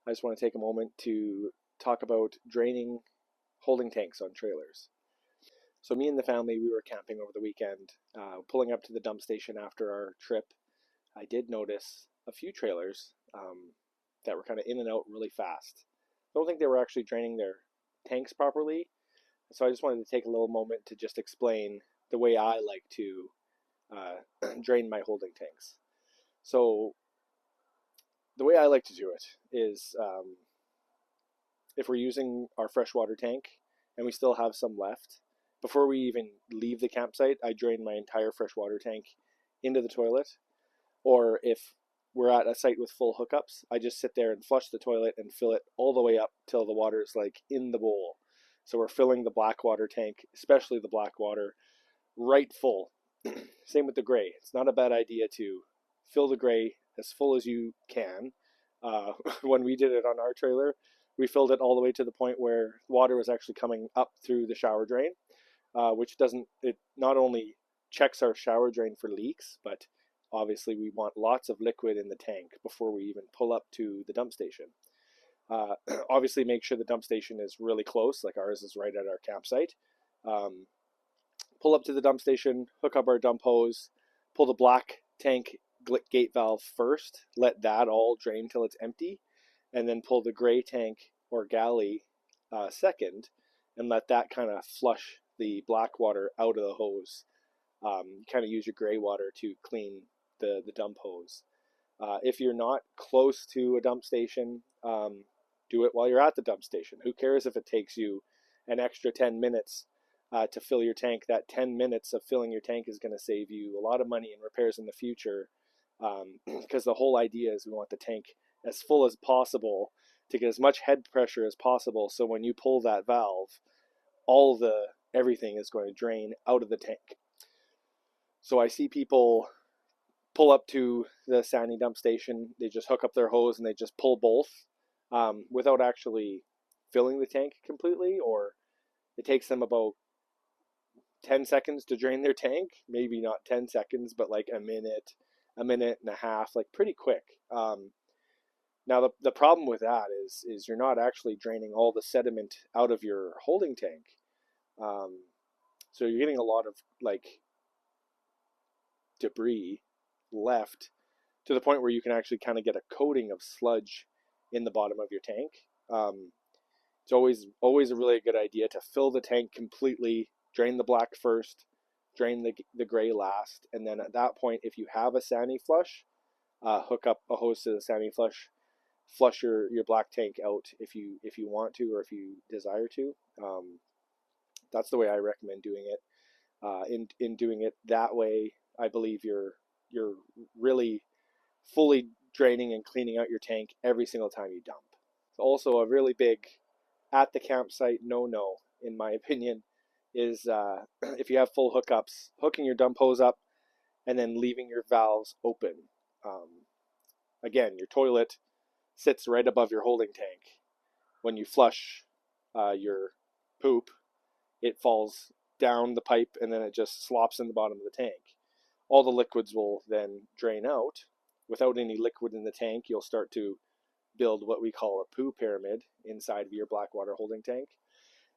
I just want to take a moment to talk about draining holding tanks on trailers. So me and the family, we were camping over the weekend, pulling up to the dump station after our trip. I did notice a few trailers that were kind of in and out really fast. I don't think they were actually draining their tanks properly, so I just wanted to take a little moment to just explain the way I like to drain my holding tanks. So the way I like to do it is if we're using our freshwater tank and we still have some left, before we even leave the campsite, I drain my entire freshwater tank into the toilet. Or if we're at a site with full hookups, I just sit there and flush the toilet and fill it all the way up till the water is like in the bowl. So we're filling the black water tank, especially the black water, right full. Same with the gray. It's not a bad idea to fill the gray as full as you can. When we did it on our trailer, we filled it all the way to the point where water was actually coming up through the shower drain, which it not only checks our shower drain for leaks, but obviously we want lots of liquid in the tank before we even pull up to the dump station. Obviously make sure the dump station is really close, like ours is right at our campsite. Pull up to the dump station, hook up our dump hose, pull the black tank gate valve first, let that all drain till it's empty, and then pull the gray tank or galley second, and let that kind of flush the black water out of the hose. Kind of use your gray water to clean the dump hose. If you're not close to a dump station, do it while you're at the dump station. Who cares if it takes you an extra 10 minutes to fill your tank? That 10 minutes of filling your tank is going to save you a lot of money in repairs in the future, because the whole idea is we want the tank as full as possible to get as much head pressure as possible, so when you pull that valve, everything is going to drain out of the tank. So I see people pull up to the Sani dump station, they just hook up their hose and they just pull both without actually filling the tank completely, or it takes them about 10 seconds to drain their tank. Maybe not 10 seconds, but like a minute and a half, like pretty quick. Now the problem with that is you're not actually draining all the sediment out of your holding tank. So you're getting a lot of like debris left to the point where you can actually kind of get a coating of sludge in the bottom of your tank. It's always a really good idea to fill the tank completely, drain the black first, drain the gray last, and then at that point, if you have a Sani flush, hook up a hose to the Sani flush, flush your black tank out if you want to or if you desire to. That's the way I recommend doing it. In doing it that way, I believe you're really fully draining and cleaning out your tank every single time you dump. It's also a really big at the campsite no in my opinion is if you have full hookups, hooking your dump hose up and then leaving your valves open. Again, your toilet sits right above your holding tank. When you flush your poop, it falls down the pipe and then it just slops in the bottom of the tank. All the liquids will then drain out. Without any liquid in the tank, you'll start to build what we call a poo pyramid inside of your black water holding tank.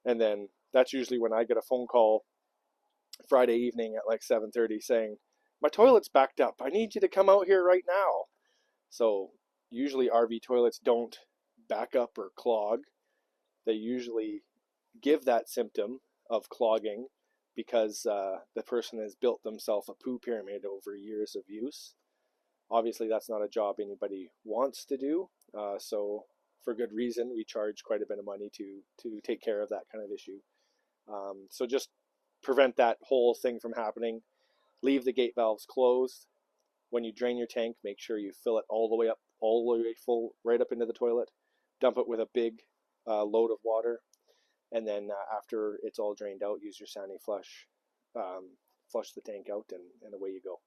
And then that's usually when I get a phone call Friday evening at like 7:30 saying, my toilet's backed up. I need you to come out here right now. So usually RV toilets don't back up or clog. They usually give that symptom of clogging because the person has built themselves a poo pyramid over years of use. Obviously, that's not a job anybody wants to do. So for good reason, we charge quite a bit of money to take care of that kind of issue. So just prevent that whole thing from happening. Leave the gate valves closed. When you drain your tank, make sure you fill it all the way up, all the way full, right up into the toilet. Dump it with a big load of water. And then after it's all drained out, use your Sani flush, flush the tank out, and away you go.